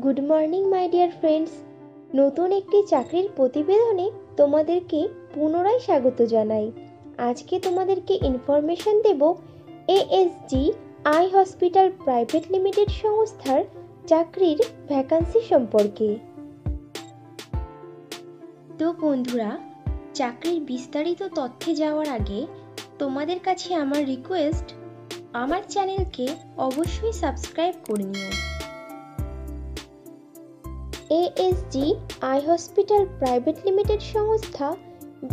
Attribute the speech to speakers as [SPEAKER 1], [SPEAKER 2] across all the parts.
[SPEAKER 1] Good morning my dear friends. নতুন একটি চাকরির প্রতিবেদনে তোমাদেরকে পুনরায় স্বাগত জানাই। আজকে তোমাদেরকে ইনফরমেশন দেব ASG eye hospital private limited সংস্থার চাকরির ভ্যাকান্সি সম্পর্কে। তো বন্ধুরা, চাকরির বিস্তারিত তথ্যে যাওয়ার আগে তোমাদের কাছে আমার রিকোয়েস্ট, আমার চ্যানেলকে অবশ্যই সাবস্ক্রাইব করে নিও। ASG eye hospital private limited সংস্থা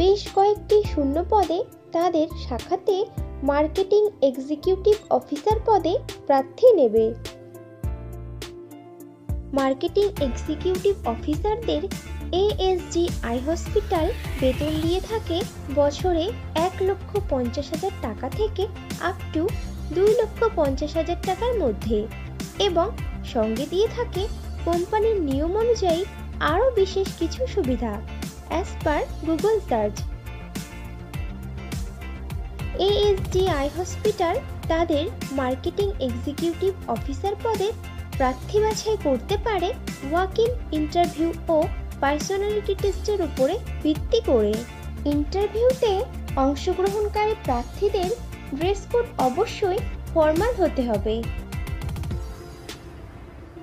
[SPEAKER 1] বেশ কয়েকটি শূন্য পদে তাদের শাখাতে মার্কেটিং এক্সিকিউটিভ অফিসার পদে প্রার্থী নেবে। মার্কেটিং এক্সিকিউটিভ অফিসারদের এএসজি আই হসপিটাল বেতন দিয়ে থাকে বছরে 1,50,000 টাকা থেকে আপ টু 2,50,000 টাকার মধ্যে, এবং সঙ্গে দিয়ে থাকে কোম্পানির নিয়ম অনুযায়ী আরও বিশেষ কিছু সুবিধা as per Google search. ASG eye hospital তাদের মার্কেটিং এক্সিকিউটিভ অফিসার পদে প্রার্থী বাছাই করতে পারে ওয়াক ইন ইন্টারভিউ ও পার্সোনালিটি টেস্টের উপরে ভিত্তি করে। ইন্টারভিউতে অংশগ্রহণকারী প্রার্থীদের ড্রেস কোড অবশ্যই ফর্মাল হতে হবে।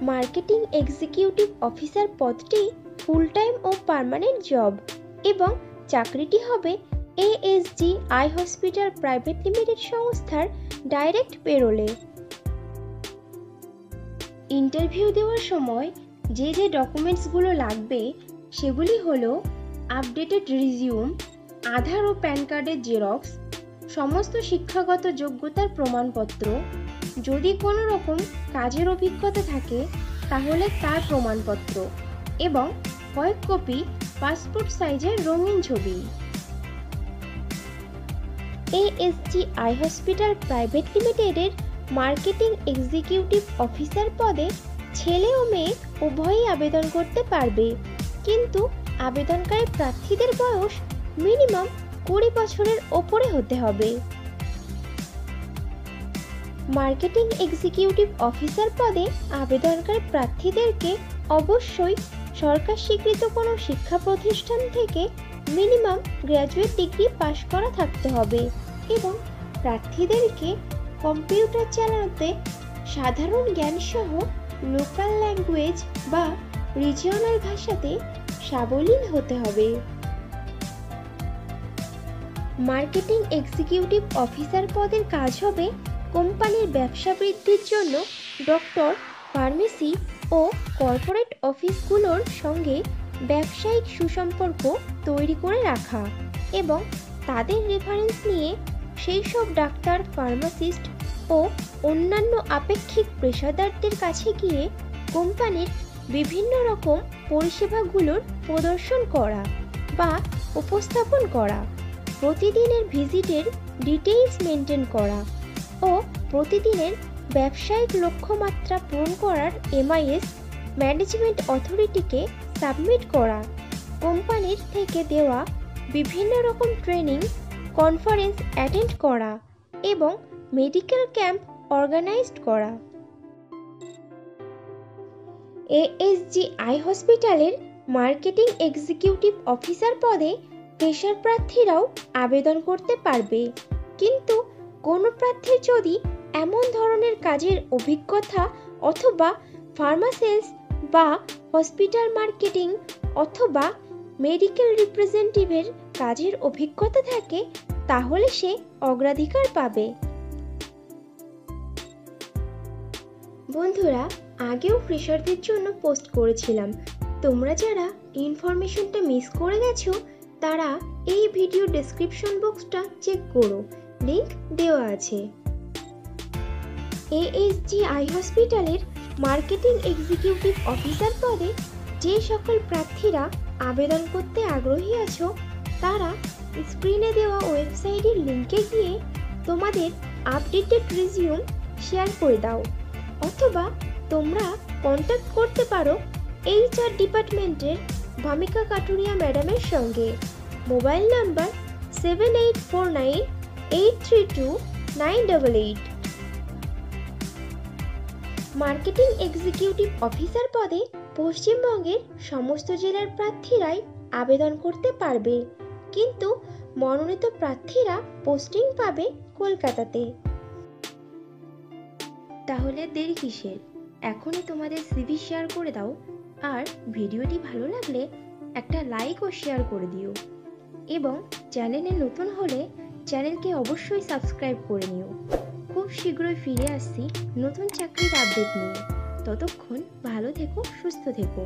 [SPEAKER 1] মার্কেটিং এক্সিকিউটিভ অফিসার পদটি ফুল টাইম ও পার্মানেন্ট জব, এবং চাকরিটি হবে ASG eye hospital private limited সংস্থার ডাইরেক্ট পেরোলে। ইন্টারভিউ দেওয়ার সময় যে যে ডকুমেন্টসগুলো লাগবে সেগুলি হলো আপডেটেড রিজিউম, আধার ও প্যান কার্ডের জেরক্স, সমস্ত শিক্ষাগত যোগ্যতার প্রমাণপত্র, যদি কোনো রকম কাজের অভিজ্ঞতা থাকে তাহলে তার প্রমাণপত্র, এবং কয়েক কপি পাসপোর্ট সাইজের রঙিন ছবি। এএসজি আই হসপিটাল প্রাইভেট লিমিটেডের মার্কেটিং এক্সিকিউটিভ অফিসার পদে ছেলে ও মেয়ে উভয়ই আবেদন করতে পারবে, কিন্তু আবেদনকারী প্রার্থীদের বয়স মিনিমাম 20 বছরের ওপরে হতে হবে। মার্কেটিং এক্সিকিউটিভ অফিসার পদে আবেদনকারী প্রার্থীদেরকে অবশ্যই সরকার স্বীকৃত কোনো শিক্ষা প্রতিষ্ঠান থেকে মিনিমাম গ্র্যাজুয়েট ডিগ্রি পাশ করা থাকতে হবে, এবং প্রার্থীদেরকে কম্পিউটার চালানোতে সাধারণ জ্ঞান সহ লোকাল ল্যাঙ্গুয়েজ বা রিজিওনাল ভাষাতে সাবলীল হতে হবে। মার্কেটিং এক্সিকিউটিভ অফিসার পদের কাজ হবে কোম্পানির ব্যবসা বৃদ্ধির জন্য ডক্টর, ফার্মেসি ও কর্পোরেট অফিসগুলোর সঙ্গে ব্যবসায়িক সুসম্পর্ক তৈরি করে রাখা, এবং তাদের রেফারেন্স নিয়ে সেই সব ডাক্তার, ফার্মাসিস্ট ও অন্যান্য আপেক্ষিক পেশাদারদের কাছে গিয়ে কোম্পানির বিভিন্ন রকম পরিষেবাগুলোর প্রদর্শন করা বা উপস্থাপন করা, প্রতিদিনের ভিজিটের ডিটেইলস মেনটেন করা ও প্রতিদিনের ব্যবসায়িক লক্ষ্যমাত্রা পূরণ করার এমআইএস ম্যানেজমেন্ট অথরিটিকে সাবমিট করা, কোম্পানির থেকে দেওয়া বিভিন্ন রকম ট্রেনিং, কনফারেন্স অ্যাটেন্ড করা এবং মেডিকেল ক্যাম্প অর্গানাইজড করা। এএসজি আই হসপিটালের মার্কেটিং এক্সিকিউটিভ অফিসার পদে ফ্রেশার প্রার্থীরাও আবেদন করতে পারবে, কিন্তু কোনো প্রার্থীর যদি এমন ধরনের কাজের অভিজ্ঞতা অথবা ফার্মাসেলস বা হসপিটাল মার্কেটিং অথবা মেডিকেল রিপ্রেজেন্টেটিভের কাজের অভিজ্ঞতা থাকে তাহলে সে অগ্রাধিকার পাবে। বন্ধুরা, আগেও ফ্রেশারদের জন্য পোস্ট করেছিলাম, তোমরা যারা ইনফরমেশনটা মিস করে গেছো তারা এই ভিডিও ডেসক্রিপশন বক্সটা চেক করো, লিংক দেওয়া আছে। এএসজি আই হসপিটালের মার্কেটিং এক্সিকিউটিভ অফিসার পদে যে সকল প্রার্থীরা আবেদন করতে আগ্রহী আছো তারা স্ক্রিনে দেওয়া ওয়েবসাইটের লিংকে গিয়ে তোমাদের আপডেটেড রিজিউম শেয়ার করে দাও, অথবা তোমরা কন্ট্যাক্ট করতে পারো এইচআর ডিপার্টমেন্টের ভামিকা কাটুরিয়া ম্যাডামের সঙ্গে। Mobile number 7849832988। Marketing executive officer পদে পশ্চিমবঙ্গের সমস্ত জেলার প্রার্থীরাই আবেদন করতে পারবে, কিন্তু মনোনীত প্রার্থীরা পোস্টিং পাবে কলকাতাতে। তাহলে দেরি কিসের? এখনই তোমাদের সিভি শেয়ার করে দাও, আর ভিডিওটি ভালো লাগলে একটা লাইক ও শেয়ার করে দিও, এবং চ্যানেলে নতুন হলে চ্যানেলকে অবশ্যই সাবস্ক্রাইব করে নিও। খুব শীঘ্রই ফিরে আসছি নতুন চাকরির আপডেট নিয়ে। ততক্ষণ ভালো থেকো, সুস্থ থেকো।